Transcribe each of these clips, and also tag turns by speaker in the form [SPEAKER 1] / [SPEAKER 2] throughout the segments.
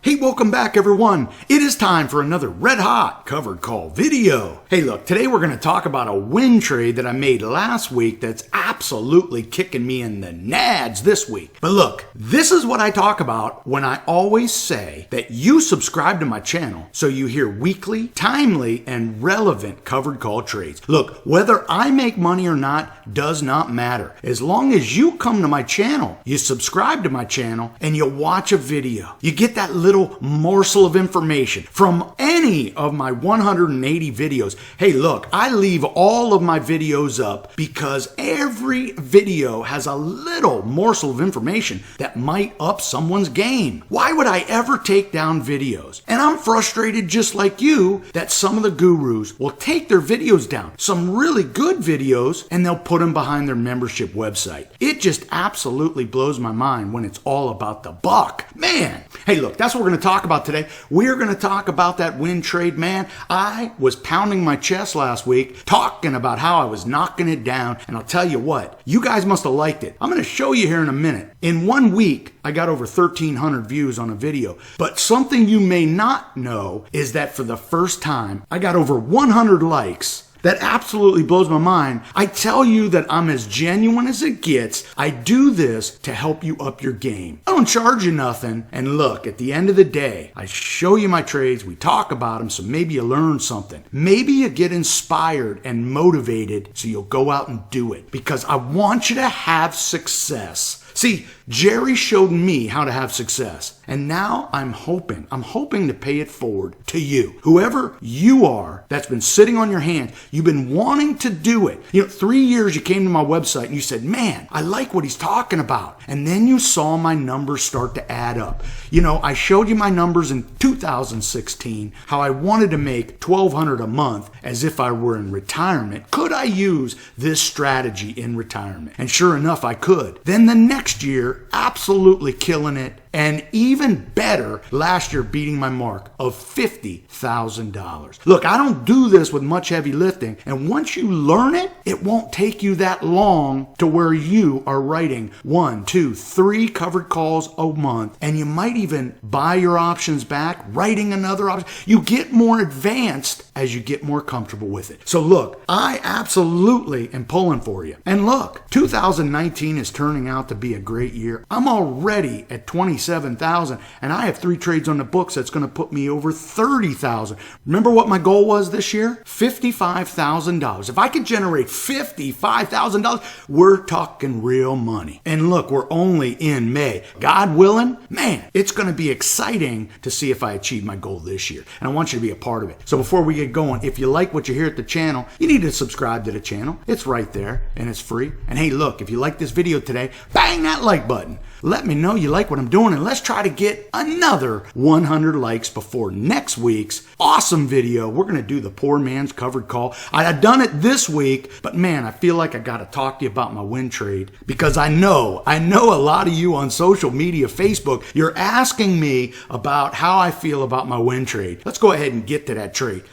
[SPEAKER 1] Hey, welcome back everyone. It is time for another red hot covered call video. Hey look, today we're going to talk about a win trade that I made last week that's absolutely kicking me in the nads this week. But look, this is what I talk about when I always say that you subscribe to my channel so you hear weekly, timely, and relevant covered call trades. Look, whether I make money or not does not matter. As long as you come to my channel, you subscribe to my channel, and you watch a video, you get that little morsel of information from any of my 180 videos. Hey, look, I leave all of my videos up because every video has a little morsel of information that might up someone's game. Why would I ever take down videos? And I'm frustrated just like you that some of the gurus will take their videos down, some really good videos, and they'll put them behind their membership website. It just absolutely blows my mind when it's all about the buck. Man, hey, look, that's what we're going to talk about today. We're going to talk about that win trade, man. I was pounding my chest last week talking about how I was knocking it down, and I'll tell you what, you guys must have liked it. I'm going to show you here in a minute. In 1 week, I got over 1,300 views on a video, but something you may not know is that for the first time, I got over 100 likes. That absolutely blows my mind. I tell you that I'm as genuine as it gets. I do this to help you up your game. I don't charge you nothing. And look, at the end of the day, I show you my trades. We talk about them, so maybe you learn something. Maybe you get inspired and motivated so you'll go out and do it. Because I want you to have success. See, Jerry showed me how to have success, and now I'm hoping to pay it forward to you. Whoever you are that's been sitting on your hands, you've been wanting to do it. 3 years you came to my website and you said, man, I like what he's talking about. And then you saw my numbers start to add up. I showed you my numbers in 2016, how I wanted to make $1,200 a month as if I were in retirement. Could I use this strategy in retirement? And sure enough, I could. Then the next year, absolutely killing it. And even better, last year beating my mark of $50,000. Look, I don't do this with much heavy lifting. And once you learn it, it won't take you that long to where you are writing 1, 2, 3 covered calls a month. And you might even buy your options back, writing another option. You get more advanced as you get more comfortable with it. So look, I absolutely am pulling for you. And look, 2019 is turning out to be a great year. I'm already at 27,000, and I have 3 trades on the books that's going to put me over 30,000. Remember what my goal was this year? $55,000. If I could generate $55,000, we're talking real money. And look, we're only in May. God willing, man, it's going to be exciting to see if I achieve my goal this year. And I want you to be a part of it. So before we get going, if you like what you hear at the channel, you need to subscribe to the channel. It's right there, and it's free. And hey, look, if you like this video today, bang that like button. Let me know you like what I'm doing, and let's try to get another 100 likes before next week's awesome video. We're going to do the poor man's covered call. I've done it this week, but man, I feel like I got to talk to you about my win trade because I know a lot of you on social media, Facebook, you're asking me about how I feel about my win trade. Let's go ahead and get to that trade.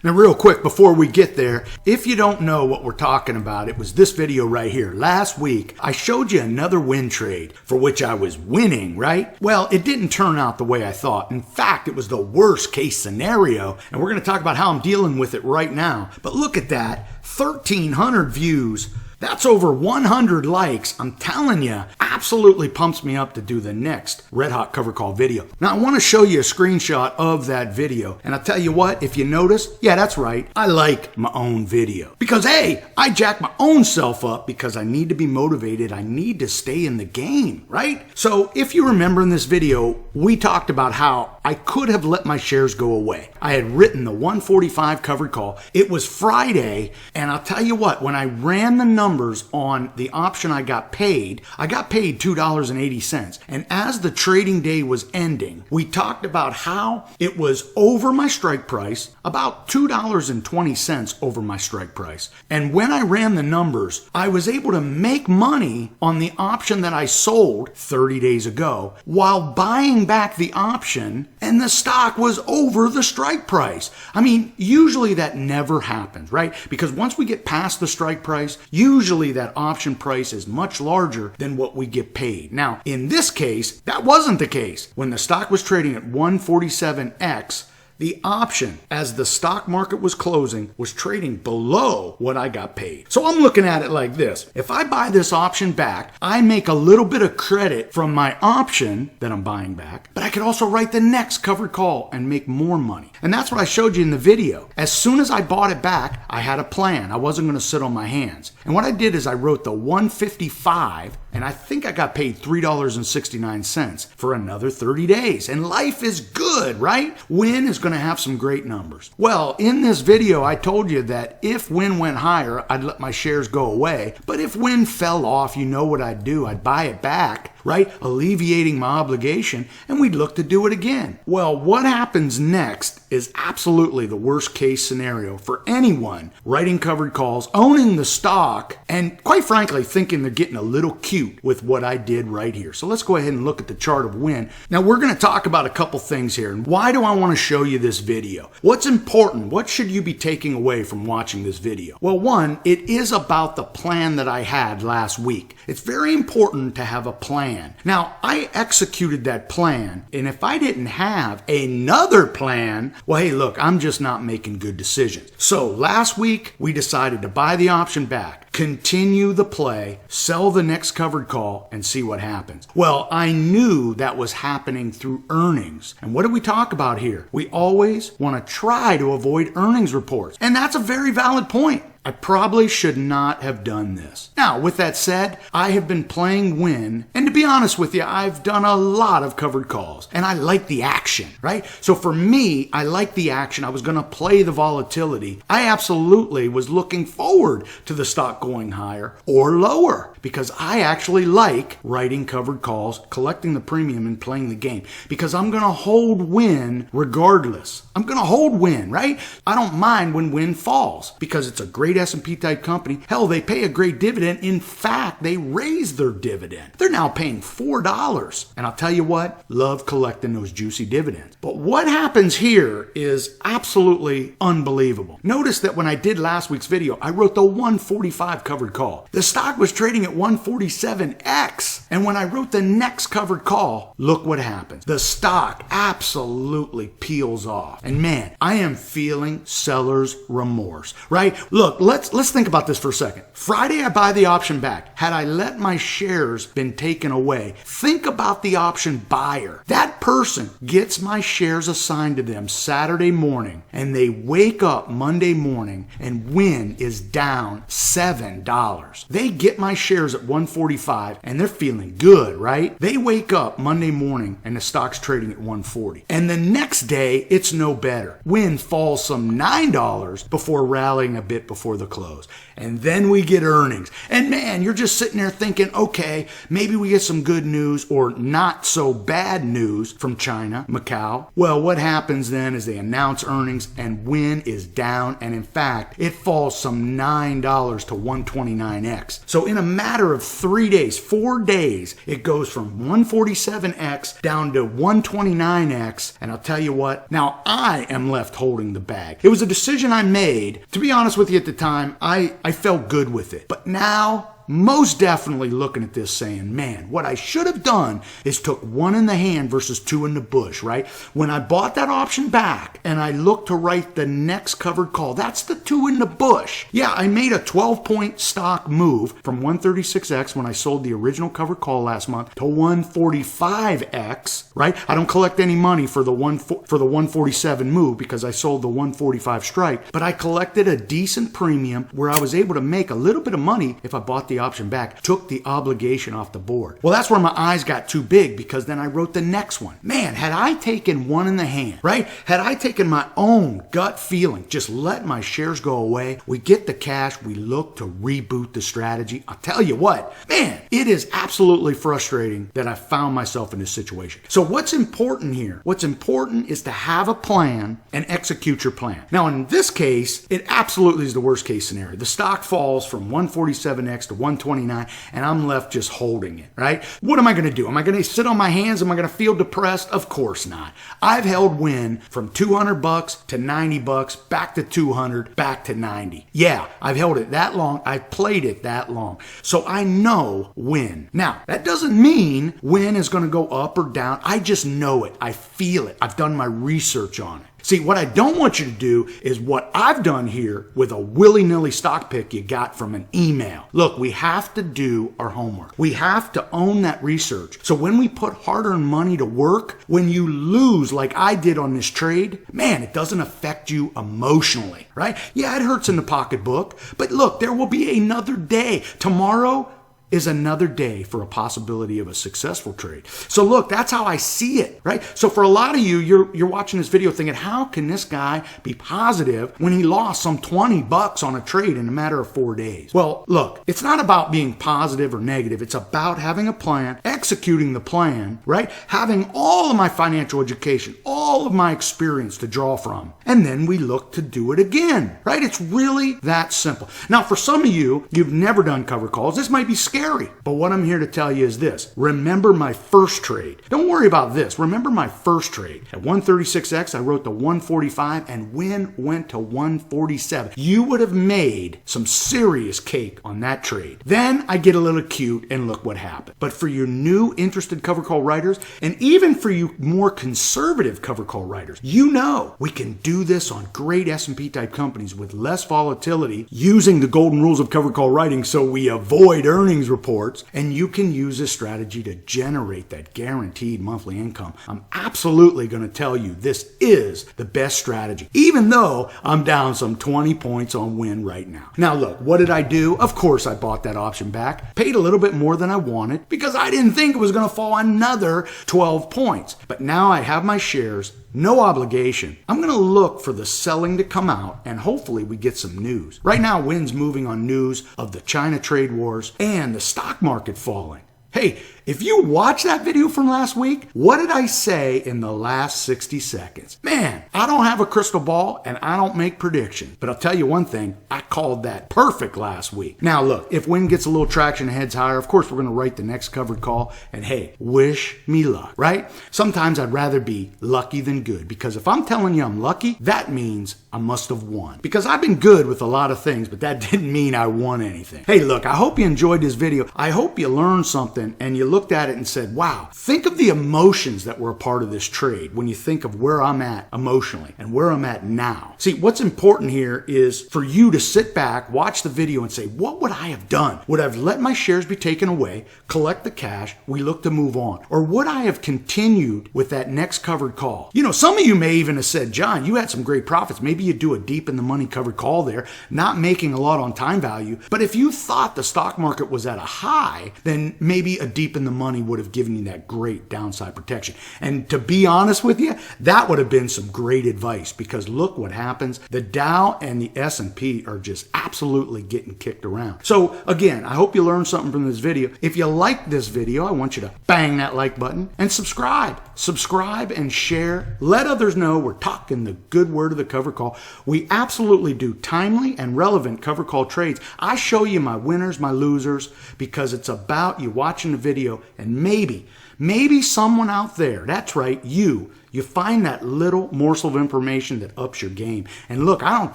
[SPEAKER 1] Now, real quick, before we get there, if you don't know what we're talking about, it was this video right here. Last week, I showed you another win trade for which I was winning, right? Well, it didn't turn out the way I thought. In fact, it was the worst case scenario, and we're going to talk about how I'm dealing with it right now. But look at that, 1,300 views. That's over 100 likes. I'm telling you, absolutely pumps me up to do the next Red Hot Cover Call video. Now, I want to show you a screenshot of that video. And I'll tell you what, if you notice, yeah, that's right. I like my own video. Because, hey, I jack my own self up because I need to be motivated. I need to stay in the game, right? So if you remember in this video, we talked about how I could have let my shares go away. I had written the 145 covered call. It was Friday. And I'll tell you what, when I ran the numbers on the option I got paid $2.80. And as the trading day was ending, we talked about how it was over my strike price, about $2.20 over my strike price. And when I ran the numbers, I was able to make money on the option that I sold 30 days ago while buying back the option, and the stock was over the strike price. I mean, usually that never happens, right? Because once we get past the strike price, usually that option price is much larger than what we get paid. Now, in this case, that wasn't the case. When the stock was trading at 147X, the option, as the stock market was closing, was trading below what I got paid. So I'm looking at it like this. If I buy this option back, I make a little bit of credit from my option that I'm buying back, but I could also write the next covered call and make more money. And that's what I showed you in the video. As soon as I bought it back, I had a plan. I wasn't going to sit on my hands. And what I did is I wrote the 155, and I think I got paid $3.69 for another 30 days. And life is good, right? Win is going to have some great numbers. Well, in this video, I told you that if Win went higher, I'd let my shares go away. But if Win fell off, you know what I'd do. I'd buy it back, right? Alleviating my obligation, and we'd look to do it again. Well, what happens next is absolutely the worst case scenario for anyone writing covered calls, owning the stock, and quite frankly, thinking they're getting a little cute with what I did right here. So let's go ahead and look at the chart of Win. Now, we're going to talk about a couple things here. And why do I want to show you this video? What's important? What should you be taking away from watching this video? Well, one, it is about the plan that I had last week. It's very important to have a plan. Now, I executed that plan, and if I didn't have another plan, well, hey, look, I'm just not making good decisions. So last week, we decided to buy the option back, continue the play, sell the next covered call, and see what happens. Well, I knew that was happening through earnings. And what did we talk about here? We always want to try to avoid earnings reports. And that's a very valid point. I probably should not have done this. Now, with that said, I have been playing Win, and to be honest with you, I've done a lot of covered calls, and I like the action, right? So for me, I like the action. I was going to play the volatility. I absolutely was looking forward to the stock going higher or lower, because I actually like writing covered calls, collecting the premium, and playing the game, because I'm going to hold Win regardless. I'm going to hold Win, right? I don't mind when Win falls, because it's a great S&P type company. Hell, they pay a great dividend. In fact, they raised their dividend. They're now paying $4. And I'll tell you what, love collecting those juicy dividends. But what happens here is absolutely unbelievable. Notice that when I did last week's video, I wrote the 145 covered call. The stock was trading at 147X. And when I wrote the next covered call, look what happens. The stock absolutely peels off. And man, I am feeling seller's remorse, right? Look, let's think about this for a second. Friday, I buy the option back. Had I let my shares been taken away, think about the option buyer. That person gets my shares assigned to them Saturday morning, and they wake up Monday morning and Win is down $7. They get my shares at 145 and they're feeling good, right? They wake up Monday morning and the stock's trading at 140. And the next day, it's no better. Win falls some $9 before rallying a bit before the close. And then we get earnings. And man, you're just sitting there thinking, okay, maybe we get some good news or not so bad news from China, Macau. Well, what happens then is they announce earnings and Win is down. And in fact, it falls some $9 to 129X. So in a matter of 3 days, 4 days, it goes from 147X down to 129X. And I'll tell you what, now I am left holding the bag. It was a decision I made. To be honest with you, at the time, I felt good with it. But now, most definitely looking at this saying, man, what I should have done is took one in the hand versus two in the bush, right? When I bought that option back and I looked to write the next covered call, that's the two in the bush. Yeah, I made a 12-point stock move from 136X when I sold the original covered call last month to 145X, right? I don't collect any money for the 147 move because I sold the 145 strike, but I collected a decent premium where I was able to make a little bit of money if I bought the option back, took the obligation off the board. Well, that's where my eyes got too big because then I wrote the next one. Man, had I taken one in the hand, right? Had I taken my own gut feeling, just let my shares go away, we get the cash, we look to reboot the strategy. I'll tell you what, man, it is absolutely frustrating that I found myself in this situation. So what's important here? What's important is to have a plan and execute your plan. Now, in this case, it absolutely is the worst case scenario. The stock falls from 147X to 129, and I'm left just holding it, right? What am I going to do? Am I going to sit on my hands? Am I going to feel depressed? Of course not. I've held win from $200 to $90, back to 200, back to 90. Yeah, I've held it that long. I've played it that long. So I know win. Now, that doesn't mean win is going to go up or down. I just know it. I feel it. I've done my research on it. See, what I don't want you to do is what I've done here with a willy-nilly stock pick you got from an email. Look, we have to do our homework. We have to own that research. So when we put hard-earned money to work, when you lose like I did on this trade, man, it doesn't affect you emotionally, right? Yeah, it hurts in the pocketbook, but look, there will be another day. Tomorrow is another day for a possibility of a successful trade. So look, that's how I see it, right? So for a lot of you, you're watching this video thinking, how can this guy be positive when he lost some $20 on a trade in a matter of 4 days? Well, look, it's not about being positive or negative. It's about having a plan, executing the plan, right? Having all of my financial education, all of my experience to draw from. And then we look to do it again, right? It's really that simple. Now, for some of you, you've never done cover calls. This might be scary. But what I'm here to tell you is this. Remember my first trade. Don't worry about this. Remember my first trade. At 136X, I wrote to 145 and win went to 147. You would have made some serious cake on that trade. Then I get a little cute and look what happened. But for your new interested cover call writers, and even for you more conservative cover call writers, you know we can do this on great S&P type companies with less volatility using the golden rules of cover call writing so we avoid earnings reports, and you can use this strategy to generate that guaranteed monthly income. I'm absolutely going to tell you this is the best strategy, even though I'm down some 20 points on win right now. Now look, what did I do? Of course I bought that option back, paid a little bit more than I wanted because I didn't think it was going to fall another 12 points. But now I have my shares, no obligation. I'm going to look for the selling to come out and hopefully we get some news. Right now, win's moving on news of the China trade wars and the stock market falling. Hey, if you watch that video from last week, what did I say in the last 60 seconds? Man, I don't have a crystal ball and I don't make predictions. But I'll tell you one thing, I called that perfect last week. Now look, if win gets a little traction and heads higher, of course we're going to write the next covered call. And hey, wish me luck, right? Sometimes I'd rather be lucky than good because if I'm telling you I'm lucky, that means I must have won. Because I've been good with a lot of things, but that didn't mean I won anything. Hey, look, I hope you enjoyed this video. I hope you learned something and you looked at it and said, wow, think of the emotions that were a part of this trade when you think of where I'm at emotionally and where I'm at now. See, what's important here is for you to sit back, watch the video and say, what would I have done? Would I have let my shares be taken away, collect the cash, we look to move on? Or would I have continued with that next covered call? You know, some of you may even have said, John, you had some great profits. Maybe you do a deep in the money covered call there, not making a lot on time value. But if you thought the stock market was at a high, then maybe a deep in the money would have given you that great downside protection. And to be honest with you, that would have been some great advice because look what happens. The Dow and the S&P are just absolutely getting kicked around. So again, I hope you learned something from this video. If you like this video, I want you to bang that like button and subscribe. Subscribe and share. Let others know we're talking the good word of the cover call. We absolutely do timely and relevant cover call trades. I show you my winners, my losers, because it's about you watching the video and maybe someone out there, that's right, you find that little morsel of information that ups your game. And look, I don't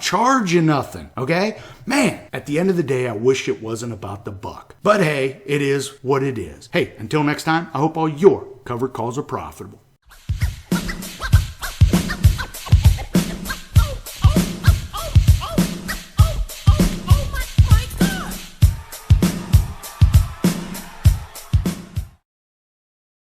[SPEAKER 1] charge you nothing, okay? Man, at the end of the day, I wish it wasn't about the buck. But hey, it is what it is. Hey, until next time, I hope all your covered calls are profitable.